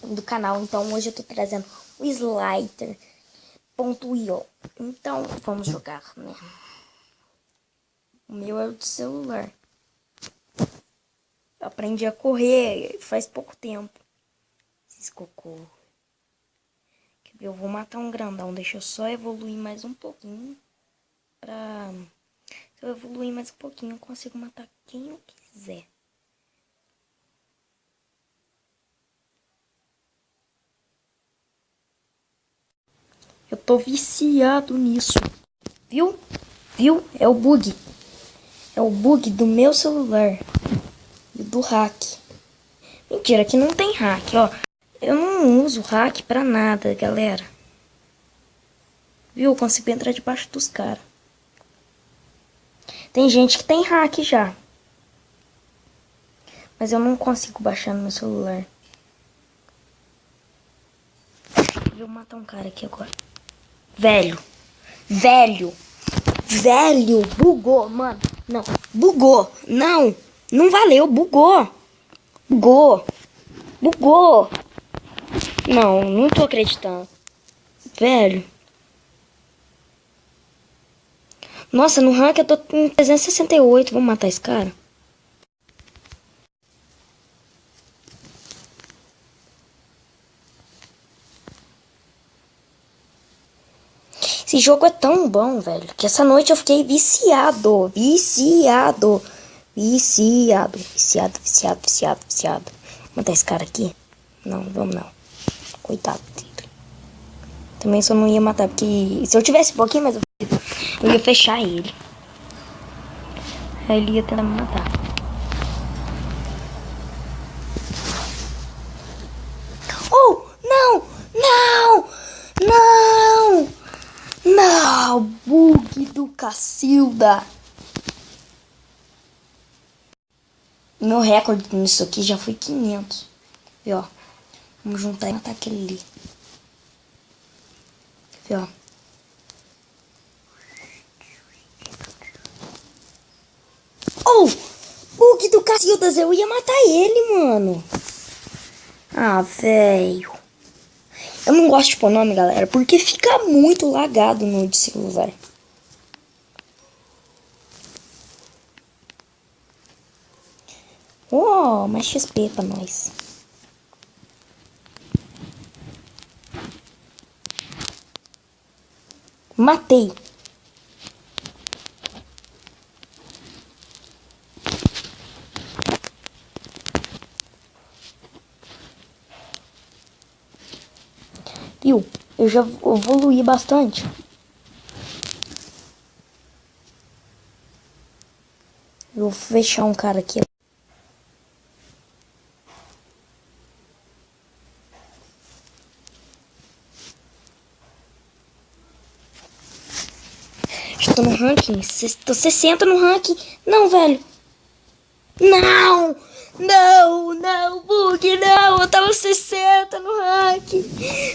do canal. Então hoje eu tô trazendo o Slider.io. Então vamos jogar, né? O meu é o de celular. Eu aprendi a correr faz pouco tempo. Esses cocô. Eu vou matar um grandão. Deixa eu só evoluir mais um pouquinho. Se eu evoluir mais um pouquinho, eu consigo matar quem eu quiser. Eu tô viciado nisso. Viu? Viu? É o bug. É o bug do meu celular. E do hack. Mentira, que não tem hack, ó. Eu não uso hack pra nada, galera. Viu? Eu consigo entrar debaixo dos caras. Tem gente que tem hack já. Mas eu não consigo baixar no meu celular. Eu vou matar um cara aqui agora. Velho. Bugou, mano. Não, bugou. Não, não valeu, bugou. Bugou. Não, não tô acreditando. Velho. Nossa, no rank eu tô com 368. Vamos matar esse cara? Esse jogo é tão bom, velho, que essa noite eu fiquei viciado. Vou matar esse cara aqui? Não, vamos não. Coitado dele. Também só não ia matar, porque se eu tivesse um pouquinho mais, eu ia fechar ele. Aí ele ia tentar me matar. Oh, não! Não, bug do Cacilda. Meu recorde nisso aqui já foi 500. E ó, vamos juntar e matar aquele ali. E ó. Oh, bug do Cacildas, eu ia matar ele, mano. Ah, velho. Eu não gosto de pôr nome, galera, porque fica muito lagado no de celular. Oh, mais XP pra nós. Matei. Viu? Eu já evoluí bastante. Eu vou fechar um cara aqui. Estou no ranking. Tô 60 no ranking. Não, velho. Não, bug, não. Eu tava 60 no ranking.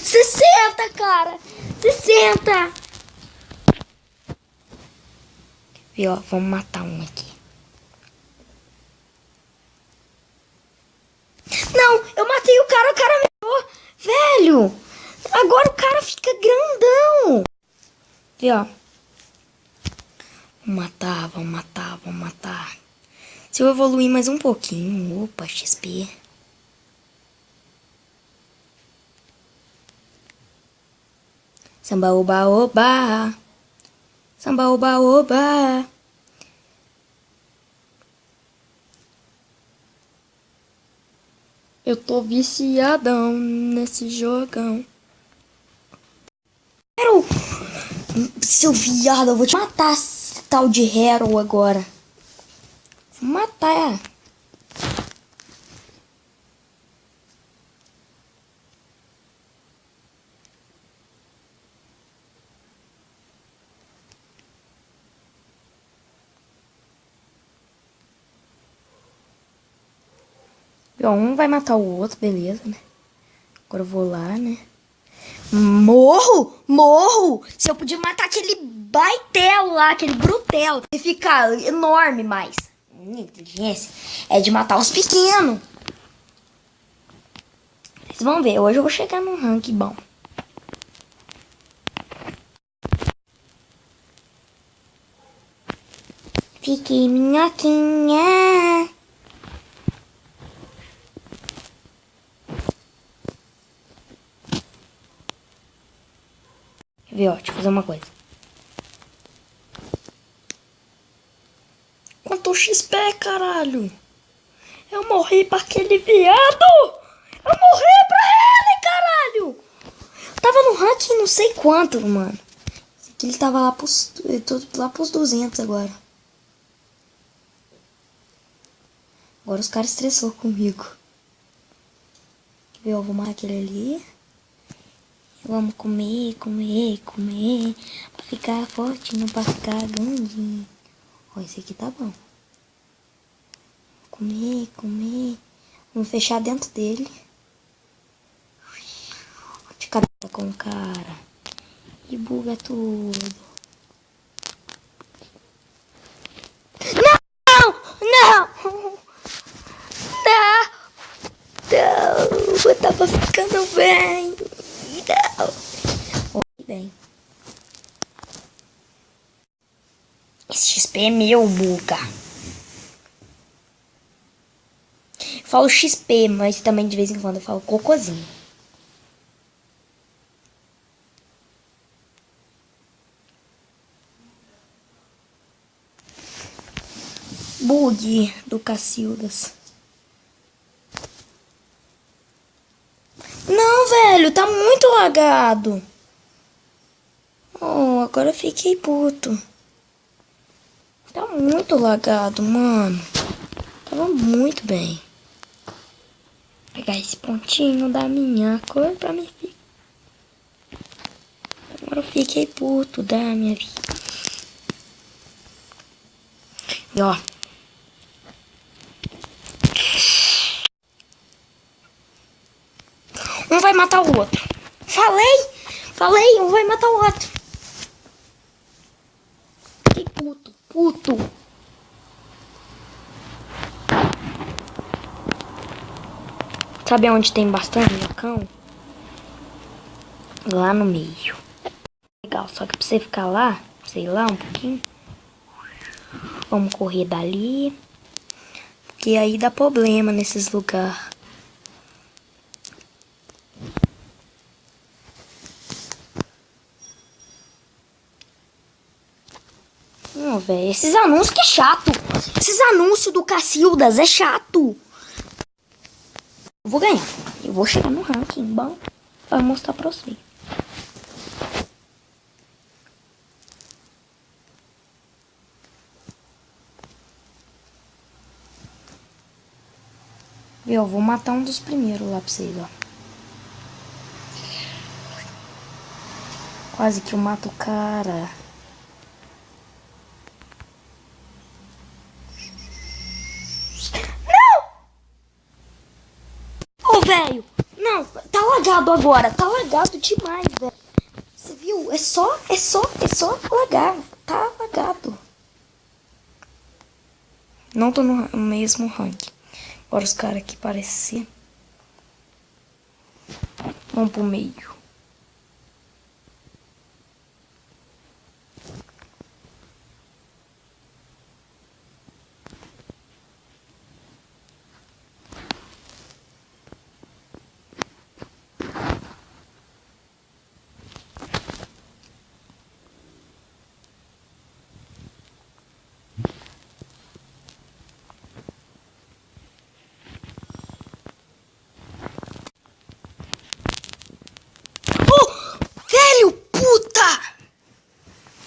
60, cara. 60. E ó, vamos matar um aqui. Não, eu matei o cara me matou. Velho, agora o cara fica grandão. E ó. Vamos matar. Se eu evoluir mais um pouquinho. Opa, XP. Samba oba oba. Samba oba oba. Eu tô viciadão nesse jogão. Hero! Seu viado, eu vou te matar, tal de Hero agora. Vou matar. Ó, um vai matar o outro, beleza, né? Agora eu vou lá, né? Morro! Se eu podia matar aquele baitelo lá, aquele brutelo, e ficar enorme mais. Minha inteligência é de matar os pequenos. Vocês vão ver, hoje eu vou chegar num rank bom. Fiquei minhoquinha. Quer ver, ó, deixa eu fazer uma coisa. Quanto XP, caralho? Eu morri pra aquele viado! Eu morri pra ele, caralho! Eu tava no ranking não sei quanto, mano. Esse aqui ele tava lá pros 200 agora. Agora os caras estressou comigo. Quer ver, eu vou matar aquele ali. Vamos comer, comer, comer. Pra ficar forte, não pra ficar grandinho. Ó, esse aqui tá bom. Comer, comer. Vamos fechar dentro dele. De cabeça com o cara. E buga tudo. Não! Não! Não! Não! Eu tava ficando bem. Não! Bem. Esse XP é meu, buga. Eu falo XP, mas também de vez em quando eu falo cocôzinho. Bug do Cacildas. Não, velho, tá muito lagado. Oh, agora eu fiquei puto. Tá muito lagado, mano. Tava muito bem. Vou pegar esse pontinho da minha cor pra mim. Agora eu fiquei puto da minha vida. E ó. Um vai matar o outro. Falei, um vai matar o outro. Fiquei puto. Sabe onde tem bastante minhocão? Lá no meio. Legal, só que pra você ficar lá, sei lá, um pouquinho. Vamos correr dali. Porque aí dá problema nesses lugares. Não, velho, esses anúncios que é chato. Esses anúncios do Cacildas é chato. Eu vou ganhar. Eu vou chegar no ranking bom pra mostrar pra você. Eu vou matar um dos primeiros lá pra vocês, ó. Quase que eu mato o cara. Ô, velho! Não, tá lagado agora. Tá lagado demais, velho. Você viu? É só lagar. Tá lagado. Não tô no mesmo rank. Agora os caras aqui parecem. Vamos pro meio.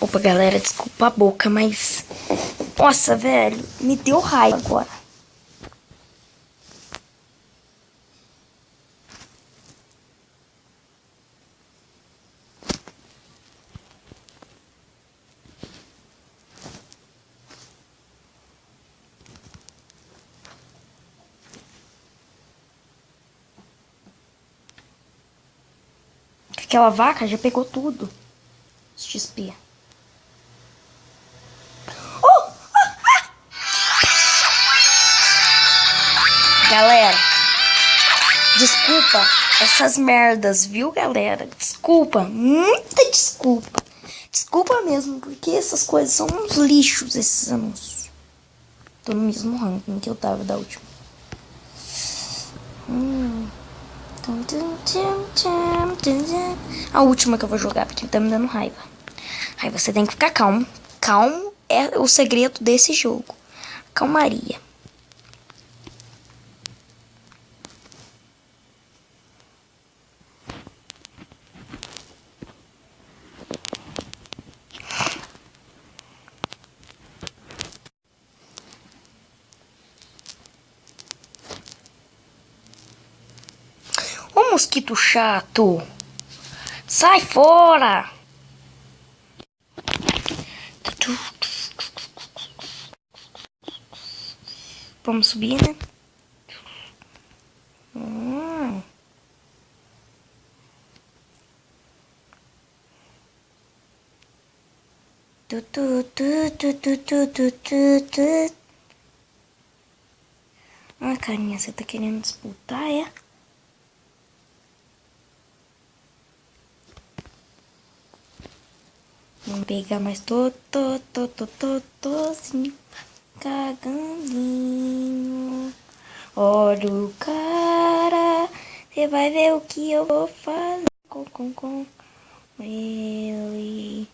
Opa, galera, desculpa a boca, mas... Nossa, velho, me deu raiva agora. Aquela vaca já pegou tudo. XP. Galera, Desculpa essas merdas, viu, galera? Desculpa, muita desculpa. Desculpa mesmo, porque essas coisas são uns lixos, esses anúncios. Tô no mesmo ranking que eu tava da última. A última que eu vou jogar, porque tá me dando raiva. Aí você tem que ficar calmo. Calmo é o segredo desse jogo. Calmaria. Ô mosquito chato, sai fora! Vamos subir, né? Ah, carinha, você tá querendo disputar, é? Vamos pegar mais totozinho, cagandinho. Olha o cara, você vai ver o que eu vou fazer com ele.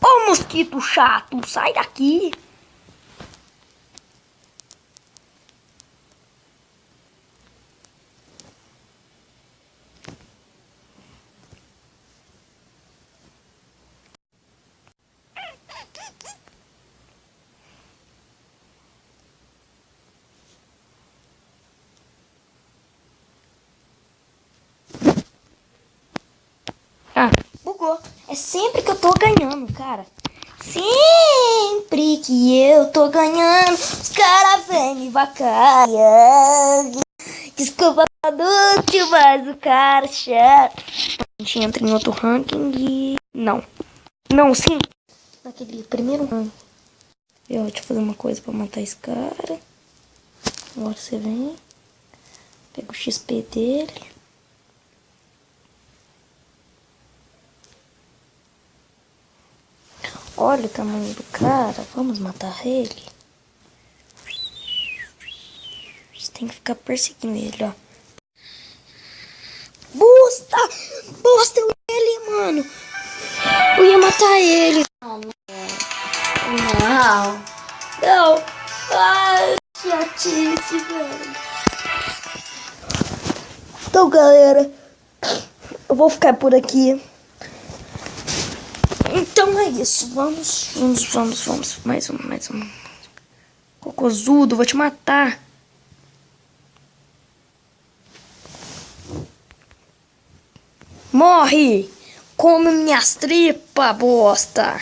Ô mosquito chato, sai daqui! Ah, bugou. É sempre que eu tô ganhando, cara. Sempre que eu tô ganhando, os caras vêm me vacaiar. Desculpa, adulto, mas o cara é chato. A gente entra em outro ranking e... Não. Não, sim. Naquele primeiro ranking. Deixa eu fazer uma coisa pra matar esse cara. Agora você vem. Pega o XP dele. Olha o tamanho do cara. Vamos matar ele. Você tem que ficar perseguindo ele, ó. Busta! Busta ele, mano! Eu ia matar ele. Não. Não. Ai, chatice, velho. Então, galera, eu vou ficar por aqui. Então é isso. Vamos. Mais um. Cocozudo, vou te matar. Morre! Come minhas tripas, bosta!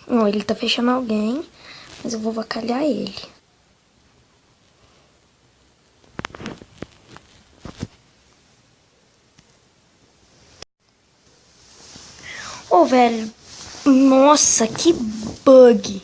Ó, ele tá fechando alguém, mas eu vou avacalhar ele. Ô, velho, nossa, que bug.